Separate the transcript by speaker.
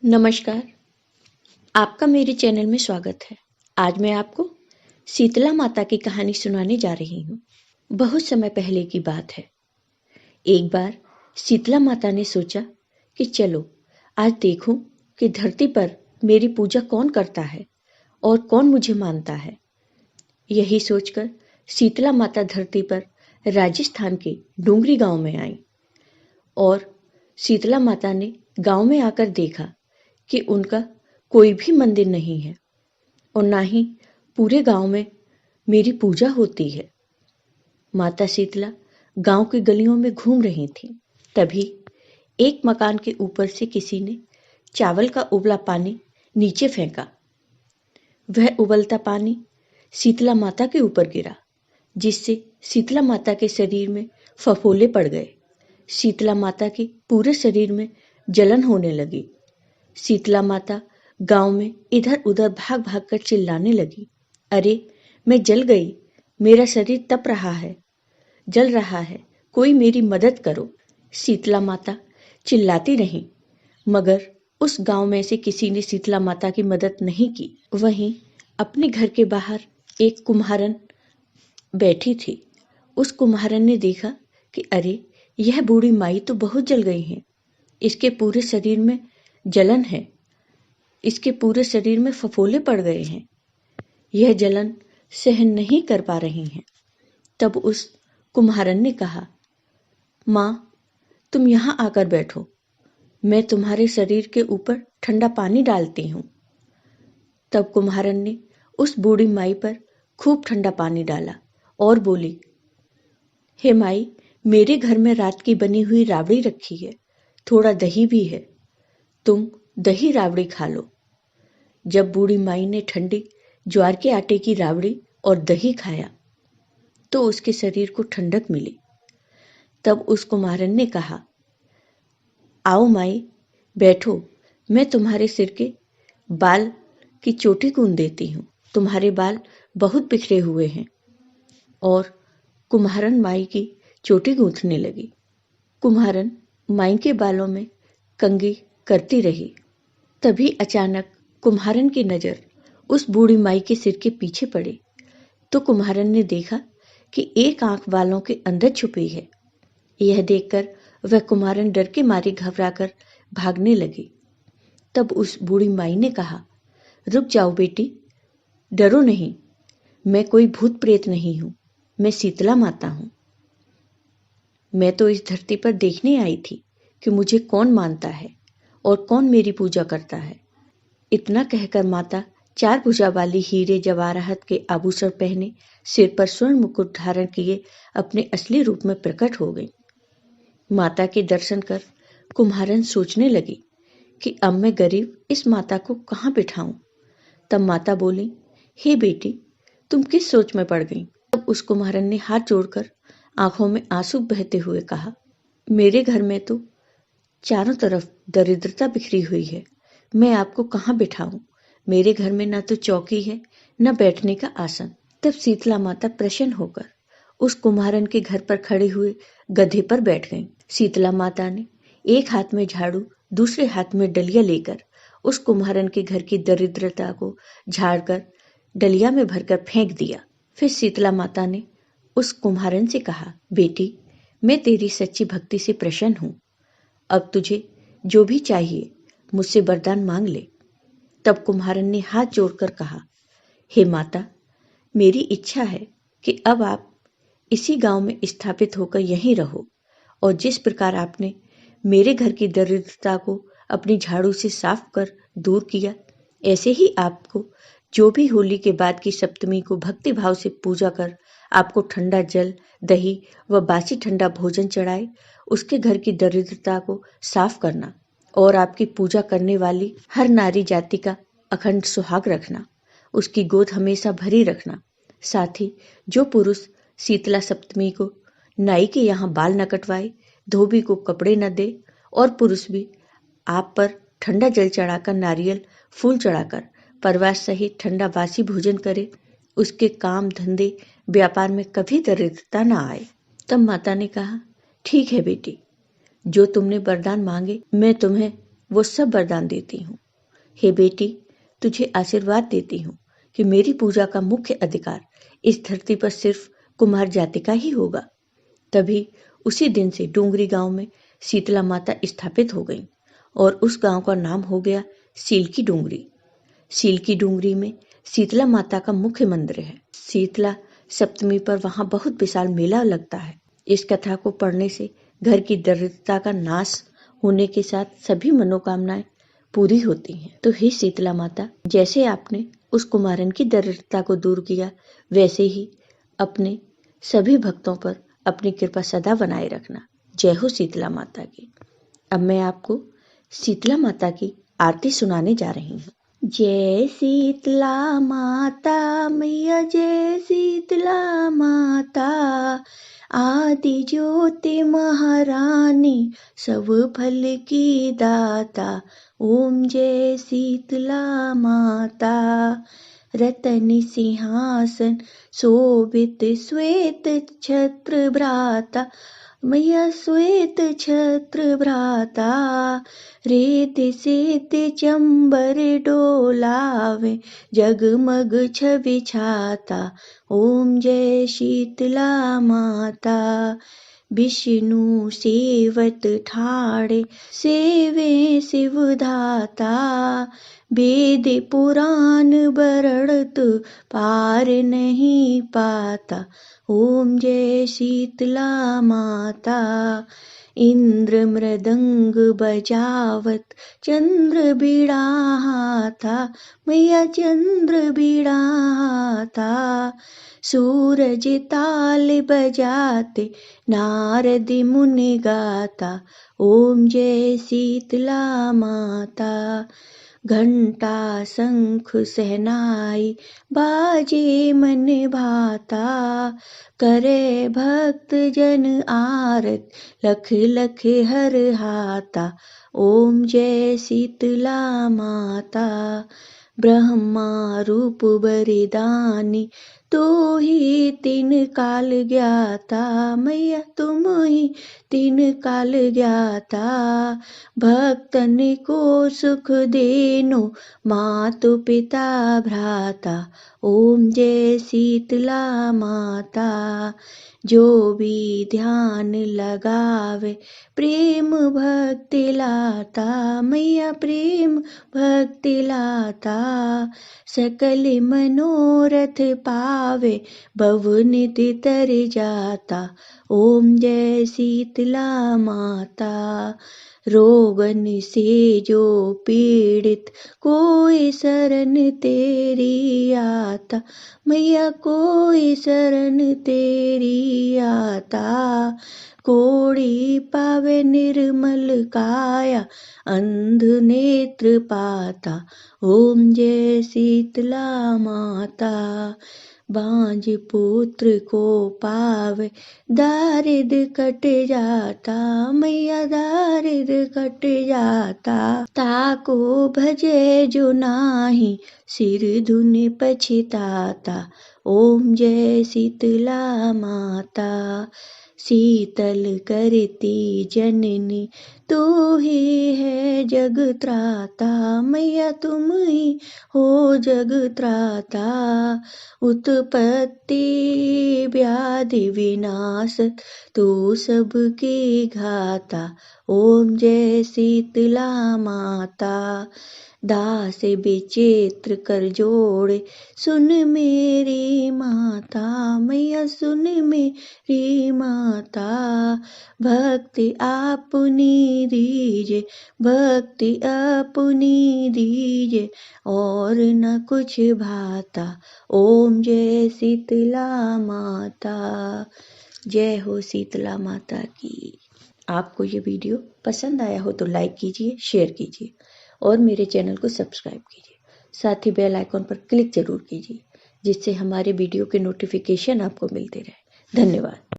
Speaker 1: नमस्कार, आपका मेरे चैनल में स्वागत है। आज मैं आपको शीतला माता की कहानी सुनाने जा रही हूँ। बहुत समय पहले की बात है। एक बार शीतला माता ने सोचा कि चलो आज देखूं कि धरती पर मेरी पूजा कौन करता है और कौन मुझे मानता है। यही सोचकर शीतला माता धरती पर राजस्थान के डूंगरी गांव में आई और शीतला माता ने गांव में आकर देखा कि उनका कोई भी मंदिर नहीं है और ना ही पूरे गांव में मेरी पूजा होती है। माता शीतला गांव की गलियों में घूम रही थी। तभी एक मकान के ऊपर से किसी ने चावल का उबला पानी नीचे फेंका। वह उबलता पानी शीतला माता के ऊपर गिरा, जिससे शीतला माता के शरीर में फफोले पड़ गए। शीतला माता के पूरे शरीर में जलन होने लगी। शीतला माता गांव में इधर उधर भाग भाग कर चिल्लाने लगी, अरे मैं जल गई, मेरा शरीर तप रहा है, जल रहा है, कोई मेरी मदद करो। शीतला माता चिल्लाती रही, मगर उस गांव में से किसी ने शीतला माता की मदद नहीं की। वहीं अपने घर के बाहर एक कुम्हारन बैठी थी। उस कुम्हारन ने देखा कि अरे यह बूढ़ी माई तो बहुत जल गई है, इसके पूरे शरीर में जलन है, इसके पूरे शरीर में फफोले पड़ गए हैं, यह जलन सहन नहीं कर पा रही हैं। तब उस कुम्हारन ने कहा, माँ तुम यहाँ आकर बैठो, मैं तुम्हारे शरीर के ऊपर ठंडा पानी डालती हूँ। तब कुम्हारन ने उस बूढ़ी माई पर खूब ठंडा पानी डाला और बोली, हे माई, मेरे घर में रात की बनी हुई राबड़ी रखी है, थोड़ा दही भी है, तुम दही राबड़ी खा लो। जब बूढ़ी माई ने ठंडी ज्वार के आटे की राबड़ी और दही खाया तो उसके शरीर को ठंडक मिली। तब उस कुम्हारन ने कहा, आओ माई बैठो, मैं तुम्हारे सिर के बाल की चोटी गूंथ देती हूँ, तुम्हारे बाल बहुत बिखरे हुए हैं। और कुम्हारन माई की चोटी गूंथने लगी। कुम्हारन माई के बालों में कंघी करती रही। तभी अचानक कुम्हारन की नजर उस बूढ़ी माई के सिर के पीछे पड़ी तो कुम्हारन ने देखा कि एक आंख बालों के अंदर छुपी है। यह देखकर वह कुम्हारन डर के मारे घबराकर भागने लगी। तब उस बूढ़ी माई ने कहा, रुक जाओ बेटी, डरो नहीं, मैं कोई भूत प्रेत नहीं हूं, मैं शीतला माता हूं। मैं तो इस धरती पर देखने आई थी कि मुझे कौन मानता है और कौन मेरी पूजा करता है। इतना कहकर माता चार भुजा वाली हीरे जवाहरात के आभूषण पहने, सिर पर स्वर्ण मुकुट धारण किए अपने असली रूप में प्रकट हो गई। माता के दर्शन कर कुम्हारन सोचने लगी कि अब मैं गरीब इस माता को कहाँ बिठाऊं। तब माता बोली, हे बेटी, तुम किस सोच में पड़ गई। तब उस कुम्हारन ने हाथ जोड़कर आंखों में आंसू बहते हुए कहा, मेरे घर में तो चारों तरफ दरिद्रता बिखरी हुई है, मैं आपको कहाँ बिठाऊं। मेरे घर में न तो चौकी है न बैठने का आसन। तब शीतला माता प्रसन्न होकर उस कुम्हारन के घर पर खड़े हुए गधे पर बैठ गईं। शीतला माता ने एक हाथ में झाड़ू, दूसरे हाथ में डलिया लेकर उस कुम्हारन के घर की दरिद्रता को झाड़कर डलिया में भरकर फेंक दिया। फिर शीतला माता ने उस कुम्हारन से कहा, बेटी, मैं तेरी सच्ची भक्ति से प्रसन्न हूं, अब तुझे जो भी चाहिए मुझसे वरदान मांग ले। तब कुम्हारन ने हाथ जोड़कर कहा, हे माता, मेरी इच्छा है कि अब आप इसी गांव में स्थापित होकर यहीं रहो और जिस प्रकार आपने मेरे घर की दरिद्रता को अपनी झाड़ू से साफ कर दूर किया, ऐसे ही आपको जो भी होली के बाद की सप्तमी को भक्ति भाव से पूजा कर आपको ठंडा जल, दही व बासी ठंडा भोजन चढ़ाए, उसके घर की दरिद्रता को साफ करना और आपकी पूजा करने वाली हर नारी जाति का अखंड सुहाग रखना, उसकी गोद हमेशा भरी रखना। साथ ही जो पुरुष शीतला सप्तमी को नाई के यहाँ बाल न कटवाए, धोबी को कपड़े न दे और पुरुष भी आप पर ठंडा जल चढ़ाकर, नारियल फूल चढ़ाकर परिवार सहित ठंडा बासी भोजन करे, उसके काम धंधे व्यापार में कभी दरिद्रता न आए। तब माता ने कहा, ठीक है बेटी, जो तुमने वरदान मांगे मैं तुम्हें वो सब वरदान देती हूँ। हे बेटी, तुझे आशीर्वाद देती हूँ कि मेरी पूजा का मुख्य अधिकार इस धरती पर सिर्फ कुमार जाति का ही होगा। तभी उसी दिन से डोंगरी गांव में शीतला माता स्थापित हो गई और उस गांव का नाम हो गया सील की डोंगरी। सील की डोंगरी में शीतला माता का मुख्य मंदिर है। शीतला सप्तमी पर वहां बहुत विशाल मेला लगता है। इस कथा को पढ़ने से घर की दरिद्रता का नाश होने के साथ सभी मनोकामनाएं पूरी होती हैं। तो हे शीतला माता, जैसे आपने उस कुमारन की दरिद्रता को दूर किया, वैसे ही अपने सभी भक्तों पर अपनी कृपा सदा बनाए रखना। जय हो शीतला माता की। अब मैं आपको शीतला माता की आरती सुनाने जा रही हूँ। जय शीतला माता मैया, जय शीतला माता, आदि ज्योति महारानी, सब फल की दाता। ओम जय शीतला माता। रतन सिंहासन शोभित श्वेत छत्र भ्राता, मैया श्वेत छत्र भ्राता। रेत सेत चंबर डोलावे, जगमग छवि छाता। ओम जय शीतला माता। विष्णु सेवत ठाड़े, सेवे शिवधाता। वेद पुराण बरड़त, पार नहीं पाता। ओम जय शीतला माता। इंद्र मृदंग बजावत, चंद्र बिड़ाता, मैया चंद्र बिड़ाता। सूरज ताल बजाते, नारद मुनि गाता। ओम जय शीतला माता। घंटा शंख सहनाई, बाजे मन भाता। करे भक्त जन आरत, लख लख हर हाता। ओम जय शीतला माता। ब्रह्मा रूप बरिदानी, तू ही तीन काल ज्ञाता। मैया तुम ही तीन काल ज्ञाता। भक्तन को सुख देनो, मातु पिता भ्राता। ओम जय शीतला माता। जो भी ध्यान लगावे, प्रेम भक्ति लाता। मैया प्रेम भक्ति लाता। सकल मनोरथ पावे, भवनिधि तर जाता। ओम जय शीतला माता। रोगन से जो पीड़ित, कोई शरण तेरी आता। मैया कोई शरण तेरी आता। कोड़ी पावे निर्मल काया, अंध नेत्र पाता। ओम जय शीतला माता। बांझ पुत्र को पावे, दारिद्र कट जाता। मैया दारिद्र कट जाता। ताको भजे जो नाही, सिर धुन पछताता। ओम जय शीतला माता। शीतल करती जननी, तू ही है जग त्राता। मैया तुम ही हो जग त्राता। उत्पत्ति व्याधि विनाश, तू सबकी घाता। ओम जय शीतला माता। दास विचित्र कर जोड़े, सुन मेरी माता। मैया सुन मेरी माता। भक्ति अपनी दीजे, भक्ति अपनी दीजे, और न कुछ भाता। ओम जय शीतला माता। जय हो शीतला माता की। आपको ये वीडियो पसंद आया हो तो लाइक कीजिए, शेयर कीजिए और मेरे चैनल को सब्सक्राइब कीजिए। साथ ही बेल आइकॉन पर क्लिक जरूर कीजिए, जिससे हमारे वीडियो के नोटिफिकेशन आपको मिलते रहे। धन्यवाद।